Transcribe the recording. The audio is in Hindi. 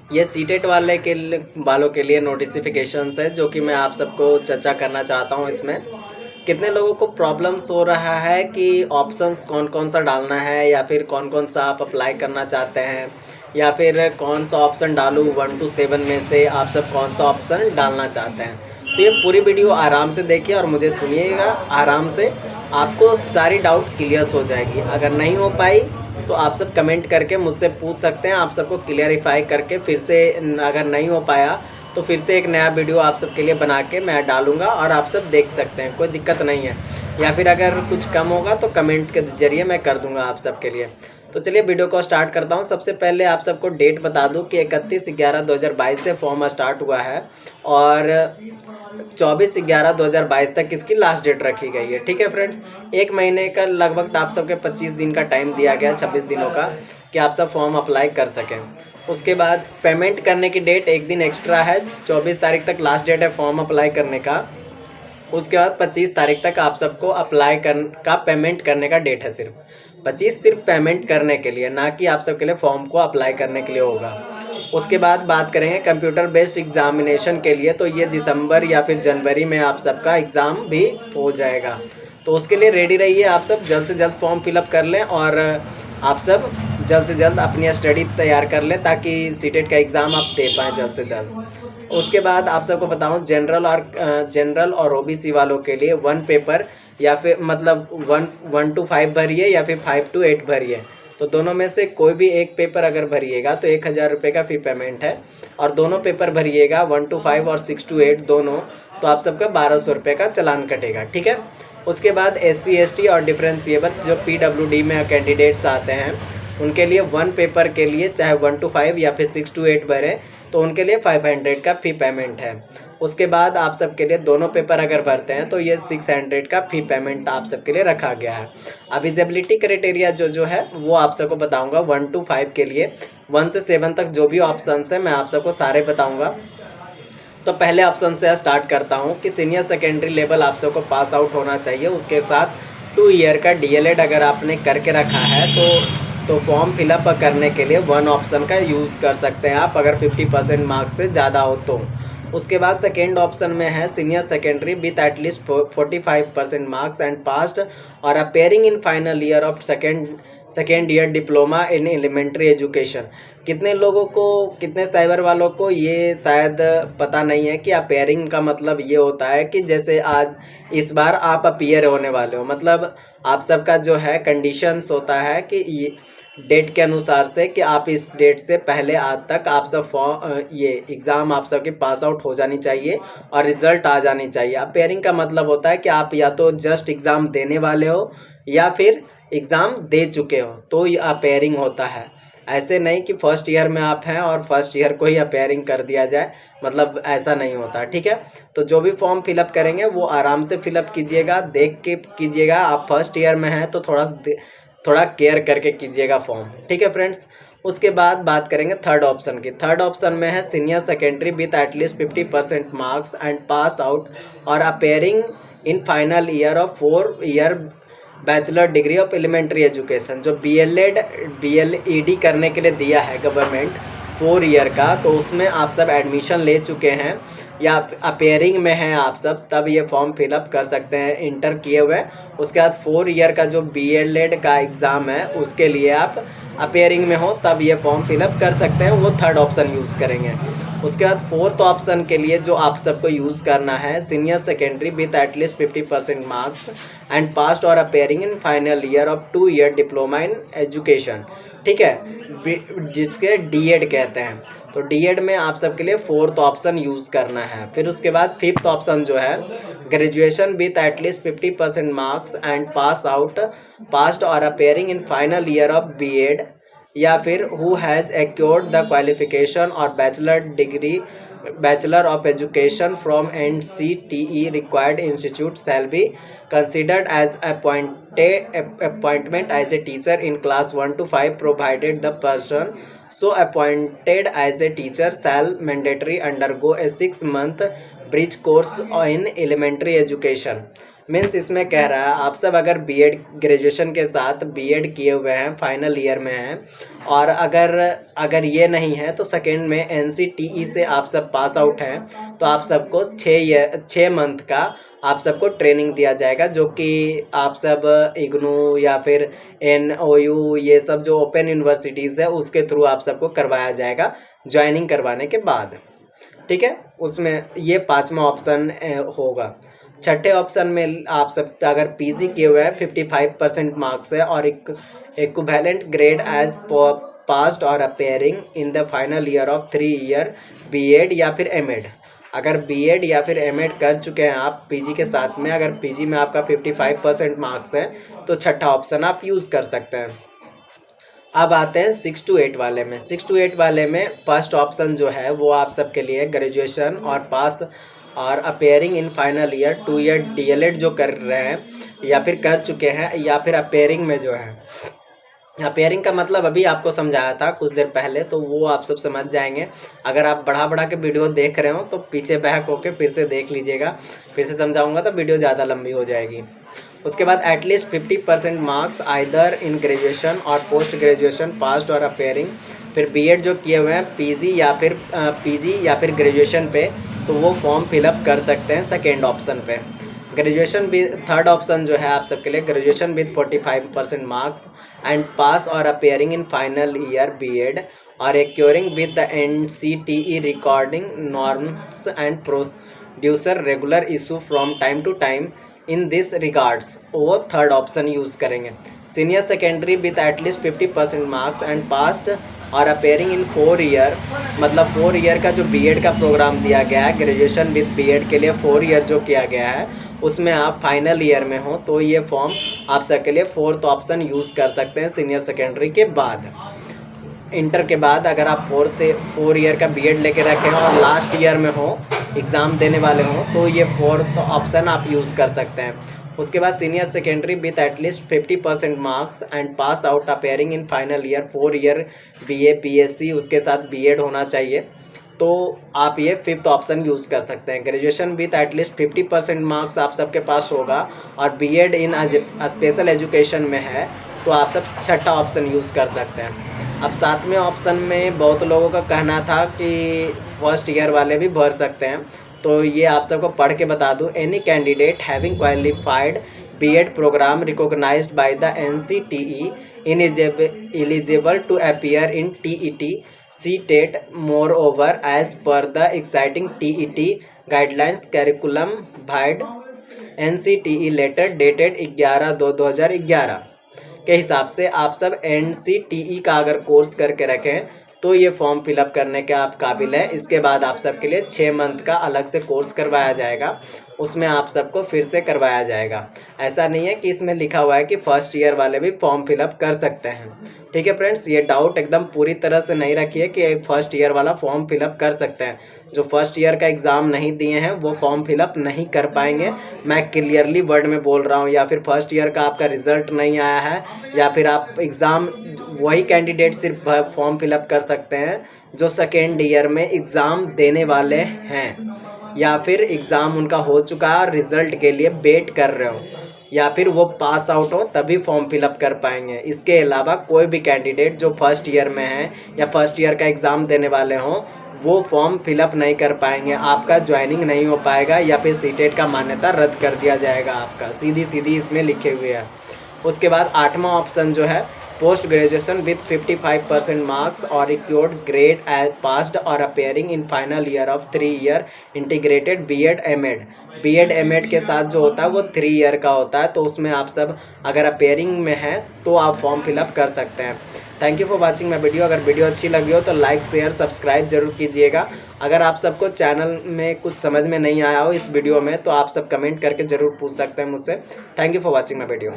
ये सीटेट वालों के लिए नोटिफिकेशंस है जो कि मैं आप सबको चर्चा करना चाहता हूँ। इसमें कितने लोगों को प्रॉब्लम्स हो रहा है कि ऑप्शंस कौन कौन सा डालना है, या फिर कौन कौन सा आप अप्लाई करना चाहते हैं, या फिर कौन सा ऑप्शन डालूँ 1 to 7 में से आप सब कौन सा ऑप्शन डालना चाहते हैं। तो ये पूरी वीडियो आराम से देखिए और मुझे सुनिएगा आराम से, आपको सारी डाउट क्लियर हो जाएगी। अगर नहीं हो पाई तो आप सब कमेंट करके मुझसे पूछ सकते हैं, आप सबको क्लियरिफाई करके फिर से, अगर नहीं हो पाया तो फिर से एक नया वीडियो आप सबके लिए बना के मैं डालूंगा और आप सब देख सकते हैं, कोई दिक्कत नहीं है। या फिर अगर कुछ कम होगा तो कमेंट के जरिए मैं कर दूंगा आप सबके लिए। तो चलिए वीडियो को स्टार्ट करता हूं। सबसे पहले आप सबको डेट बता दूं कि 31/11/2022 से फॉर्म स्टार्ट हुआ है और 24/11/2022 तक इसकी लास्ट डेट रखी गई है। ठीक है फ्रेंड्स, एक महीने का लगभग आप सबके 25 दिन का टाइम दिया गया, 26 दिनों का, कि आप सब फॉर्म अप्लाई कर सकें। उसके बाद पेमेंट करने की डेट एक दिन एक्स्ट्रा है, 24 तारीख तक लास्ट डेट है फॉर्म अप्लाई करने का। उसके बाद 25 तारीख तक आप सबको अप्लाई का पेमेंट करने का डेट है। सिर्फ 25 सिर्फ पेमेंट करने के लिए, ना कि आप सबके लिए फॉर्म को अप्लाई करने के लिए होगा। उसके बाद बात करेंगे कंप्यूटर बेस्ड एग्जामिनेशन के लिए, तो ये दिसंबर या फिर जनवरी में आप सबका एग्ज़ाम भी हो जाएगा। तो उसके लिए रेडी रहिए, आप सब जल्द से जल्द फॉर्म फिलअप कर लें और आप सब जल्द से जल्द अपनी स्टडी तैयार कर लें ताकि सीटेट का एग्ज़ाम आप दे पाएँ जल्द से जल्द। उसके बाद आप सबको बताऊं, जनरल और ओबीसी वालों के लिए 1 पेपर या फिर मतलब 1 to 5 भरिए या फिर 5 to 8 भरिए। तो दोनों में से कोई भी एक पेपर अगर भरिएगा तो 1000 रुपये का फी पेमेंट है, और दोनों पेपर भरिएगा 1 to 5 और 6 to 8 दोनों, तो आप सबका 1200 रुपये का चालान कटेगा। ठीक है। उसके बाद SC ST और डिफरेंशिएबल जो PWD में कैंडिडेट्स आते हैं उनके लिए 1 पेपर के लिए चाहे 1 to 5 या फिर 6 to 8 भरें तो उनके लिए 500 का फ़ी पेमेंट है। उसके बाद आप सबके लिए दोनों पेपर अगर भरते हैं तो ये 600 का फ़ी पेमेंट आप सबके लिए रखा गया है। एलिजिबिलिटी क्राइटेरिया जो है वो आप सबको बताऊंगा 1 to 5 के लिए। 1 से 7 तक जो भी ऑप्शन है मैं आप सबको सारे बताऊंगा। तो पहले ऑप्शन से स्टार्ट करता हूँ कि सीनियर सेकेंडरी लेवल आप सबको पास आउट होना चाहिए। उसके साथ 2 ईयर का DLED अगर आपने करके रखा है तो फॉर्म फिलअप करने के लिए 1 ऑप्शन का यूज़ कर सकते हैं आप, अगर 50% मार्क्स से ज़्यादा हो तो। उसके बाद सेकेंड ऑप्शन में है senior secondary with at least 45% marks and passed और appearing in final year of second year diploma in elementary education. कितने लोगों को, कितने साइबर वालों को ये शायद पता नहीं है कि अपेयरिंग का मतलब ये होता है कि जैसे आज इस बार आप अपीयर होने वाले हो, मतलब आप सबका जो है कंडीशंस होता है कि ये डेट के अनुसार से कि आप इस डेट से पहले आज तक आप सब ये एग्ज़ाम आप सबके पास आउट हो जानी चाहिए और रिज़ल्ट आ जानी चाहिए। अपेयरिंग का मतलब होता है कि आप या तो जस्ट एग्ज़ाम देने वाले हो या फिर एग्ज़ाम दे चुके हो, तो ये अपेयरिंग होता है। ऐसे नहीं कि फर्स्ट ईयर में आप हैं और फर्स्ट ईयर को ही अपेयरिंग कर दिया जाए, मतलब ऐसा नहीं होता। ठीक है। तो जो भी फॉर्म फिलअप करेंगे वो आराम से फिलअप कीजिएगा, देख के कीजिएगा। आप फर्स्ट ईयर में हैं तो थोड़ा केयर करके कीजिएगा फॉर्म। ठीक है फ्रेंड्स। उसके बाद बात करेंगे थर्ड ऑप्शन की। थर्ड ऑप्शन में है senior secondary with at least 50% marks and pass out or appearing in final year of 4 year bachelor degree of elementary education. जो BLED करने के लिए दिया है गवर्नमेंट 4 ईयर का, तो उसमें आप सब एडमिशन ले चुके हैं या अपेयरिंग में हैं आप सब, तब ये फॉर्म फिलअप कर सकते हैं इंटर किए हुए। उसके बाद 4 ईयर का जो BLED का एग्ज़ाम है उसके लिए आप अपेयरिंग में हो तब ये फॉर्म फिलअप कर सकते हैं, वो थर्ड ऑप्शन यूज़ करेंगे। उसके बाद फोर्थ ऑप्शन के लिए जो आप सबको यूज़ करना है senior secondary with at least 50% marks and passed or appearing in final year of 2 year diploma in education. ठीक है, जिसके DED कहते हैं। तो DED में आप सबके लिए फोर्थ ऑप्शन यूज़ करना है। फिर उसके बाद फिफ्थ ऑप्शन जो है graduation with at least 50% marks and passed or appearing in final year of BEd, या फिर who has acquired the qualification or bachelor of education from NCTE required institute shall be considered as appointment as a teacher in class 1 to 5 provided the person so appointed as a teacher shall mandatory undergo a 6-month bridge course in elementary education। Means इसमें कह रहा है आप सब अगर बीएड ग्रेजुएशन के साथ बीएड किए हुए हैं, फाइनल ईयर में हैं, और अगर ये नहीं है तो सेकेंड में एनसीटीई से आप सब पास आउट हैं, तो आप सबको 6 मंथ का आप सबको ट्रेनिंग दिया जाएगा, जो कि आप सब इग्नू या फिर एनओयू ये सब जो ओपन यूनिवर्सिटीज़ है उसके थ्रू आप सबको करवाया जाएगा ज्वाइनिंग करवाने के बाद। ठीक है, उसमें ये 5वां ऑप्शन होगा। छठे ऑप्शन में आप सब अगर पीजी किए हुए हैं 55% मार्क्स है और इक्विवेलेंट ग्रेड एज पास्ड और appearing in the final year of 3 year BEd या फिर एमएड। अगर बीएड या फिर एमएड कर चुके हैं आप पीजी के साथ में, अगर पीजी में आपका 55% मार्क्स है तो छठा ऑप्शन आप यूज़ कर सकते हैं। अब आते हैं 6 to 8 वाले में। 6 to 8 वाले में फर्स्ट ऑप्शन जो है वो आप सबके लिए ग्रेजुएशन और पास or appearing in final year 2 year DElEd जो कर रहे हैं या फिर कर चुके हैं, या फिर अपेयरिंग में जो है, अपेयरिंग का मतलब अभी आपको समझाया था कुछ देर पहले, तो वो आप सब समझ जाएंगे। अगर आप बढ़ा के वीडियो देख रहे हो तो पीछे बैक होके फिर से देख लीजिएगा, फिर से समझाऊंगा तो वीडियो ज़्यादा लंबी हो जाएगी। उसके बाद at least 50% marks either in graduation और पोस्ट ग्रेजुएशन पास्ड और अपेयरिंग। फिर बीएड जो किए हुए हैं पीजी या फिर ग्रेजुएशन पे, तो वो फॉर्म फिलअप कर सकते हैं सेकेंड ऑप्शन पे। ग्रेजुएशन भी थर्ड ऑप्शन जो है आप सबके लिए, graduation with 45% marks and pass or appearing in final year B Ed or acquiring with the NCTE recording norms and producer regular issue from time to time in this regards, वो थर्ड ऑप्शन यूज़ करेंगे। Senior secondary with at least 50% marks and passed or appearing in 4 year, मतलब 4 ईयर का जो बीएड का प्रोग्राम दिया गया है, ग्रेजुएशन विद बीएड के लिए 4 ईयर जो किया गया है उसमें आप फाइनल ईयर में हो, तो ये फॉर्म आप सबके लिए फोर्थ ऑप्शन यूज़ कर सकते हैं सीनियर सेकेंडरी के बाद। इंटर के बाद अगर आप 4 ईयर का बीएड लेके रखे हो और लास्ट ईयर में हो, एग्ज़ाम देने वाले हो, तो ये फोर्थ ऑप्शन आप यूज़ कर सकते हैं। उसके बाद senior secondary with at least 50% marks and pass out appearing in final year 4 year BA BSc उसके साथ बीएड होना चाहिए, तो आप ये फिफ्थ ऑप्शन यूज़ कर सकते हैं। ग्रेजुएशन विथ एटलीस्ट 50% मार्क्स आप सबके पास होगा और बीएड इन स्पेशल एजुकेशन में है, तो आप सब छठा ऑप्शन यूज़ कर सकते हैं। अब 7वें ऑप्शन में बहुत लोगों का कहना था कि फर्स्ट ईयर वाले भी भर सकते हैं, तो ये आप सबको पढ़ के बता दूं। Any candidate having qualified BEd programme recognised by the NCTE eligible to appear in TET CTET moreover as per the exciting TET guidelines curriculum by NCTE letter dated 11/2/2011 के हिसाब से आप सब NCTE का अगर कोर्स करके रखें तो ये फॉर्म फिलअप करने के आप काबिल हैं। इसके बाद आप सबके लिए 6 मंथ का अलग से कोर्स करवाया जाएगा, उसमें आप सबको फिर से करवाया जाएगा। ऐसा नहीं है कि इसमें लिखा हुआ है कि फर्स्ट ईयर वाले भी फॉर्म फिलअप कर सकते हैं। ठीक है फ्रेंड्स, ये डाउट एकदम पूरी तरह से नहीं रखिए कि फर्स्ट ईयर वाला फॉर्म फिलअप कर सकते हैं। जो फर्स्ट ईयर का एग्ज़ाम नहीं दिए हैं वो फॉर्म फिलअप नहीं कर पाएंगे, मैं क्लियरली वर्ड में बोल रहा हूँ। या फिर फर्स्ट ईयर का आपका रिजल्ट नहीं आया है, या फिर आप एग्ज़ाम, वही कैंडिडेट सिर्फ फॉर्म फिलअप कर सकते हैं जो सेकेंड ईयर में एग्ज़ाम देने वाले हैं, या फिर एग्ज़ाम उनका हो चुका है और रिज़ल्ट के लिए वेट कर रहे हो, या फिर वो पास आउट हो तभी फॉर्म फिलअप कर पाएंगे। इसके अलावा कोई भी कैंडिडेट जो फर्स्ट ईयर में है या फर्स्ट ईयर का एग्ज़ाम देने वाले हों वो फॉर्म फिलअप नहीं कर पाएंगे, आपका ज्वाइनिंग नहीं हो पाएगा, या फिर सीटेट का मान्यता रद्द कर दिया जाएगा आपका, सीधी इसमें लिखे हुए है। उसके बाद 8वां ऑप्शन जो है, पोस्ट ग्रेजुएशन विथ 55% मार्क्स और इक्योर्ड ग्रेड एज पास्ड और appearing in final year of 3 year integrated BEd MEd के साथ जो होता है वो 3 ईयर का होता है, तो उसमें आप सब अगर अपेयरिंग में हैं तो आप फॉर्म फिलअप कर सकते हैं। Thank you for watching my video. अगर वीडियो अच्छी लगी हो तो लाइक शेयर सब्सक्राइब जरूर कीजिएगा। अगर आप सबको चैनल में कुछ समझ में नहीं आया हो इस वीडियो में तो आप सब कमेंट करके ज़रूर पूछ सकते हैं मुझसे। Thank you for watching my video.